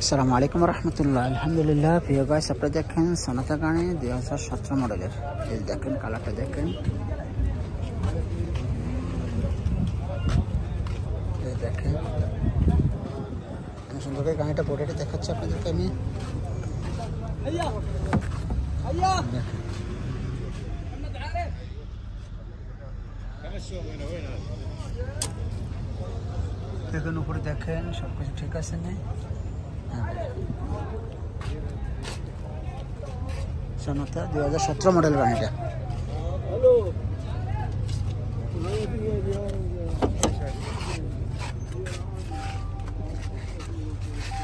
আসসালামু আলাইকুম রহমতুল্লাহ। আলহামদুলিল্লাহ। প্রিয় গাইস, আপনারা দেখেন সোনাতা গাড়ি 2017 মডেলের। এই দেখেন কালারটা দেখেন, এই দেখেন সুন্দর করে গাড়িটা বডিটা দেখাচ্ছে আপনাদেরকে আমি। দেখেন উপরে দেখেন সবকিছু ঠিক আছে না? সোনাতা 2017 মডেল গাড়িটা।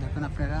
দেখেন আপনারা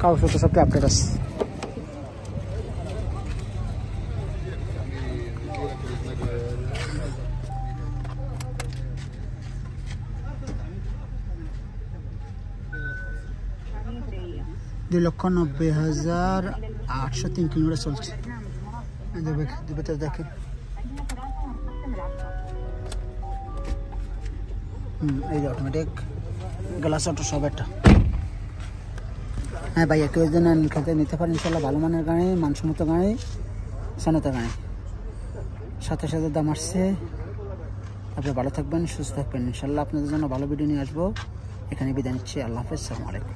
কাগজ তো সব আপডেট আছে। দুই 2,90,803 কিলোমিটার চলছে। ভেতরে দেখেন, এই যে অটোমেটিক গ্লাস অটো সব একটা। হ্যাঁ ভাইয়া, কেউ যেন খেতে নিতে পারেন ইনশাল্লাহ। ভালো মানের গাড়ি, মানসম্মত গাড়ি, সোনাতা গাড়ি। সাথে সাথে দাম আসছে। আপনি ভালো থাকবেন, সুস্থ থাকবেন ইনশাল্লাহ। আপনাদের জন্য ভালো ভিডিও নিয়ে আসবো। এখানে বিদায় নিচ্ছি। আল্লাহ হাফেজ, আসসালামু আলাইকুম।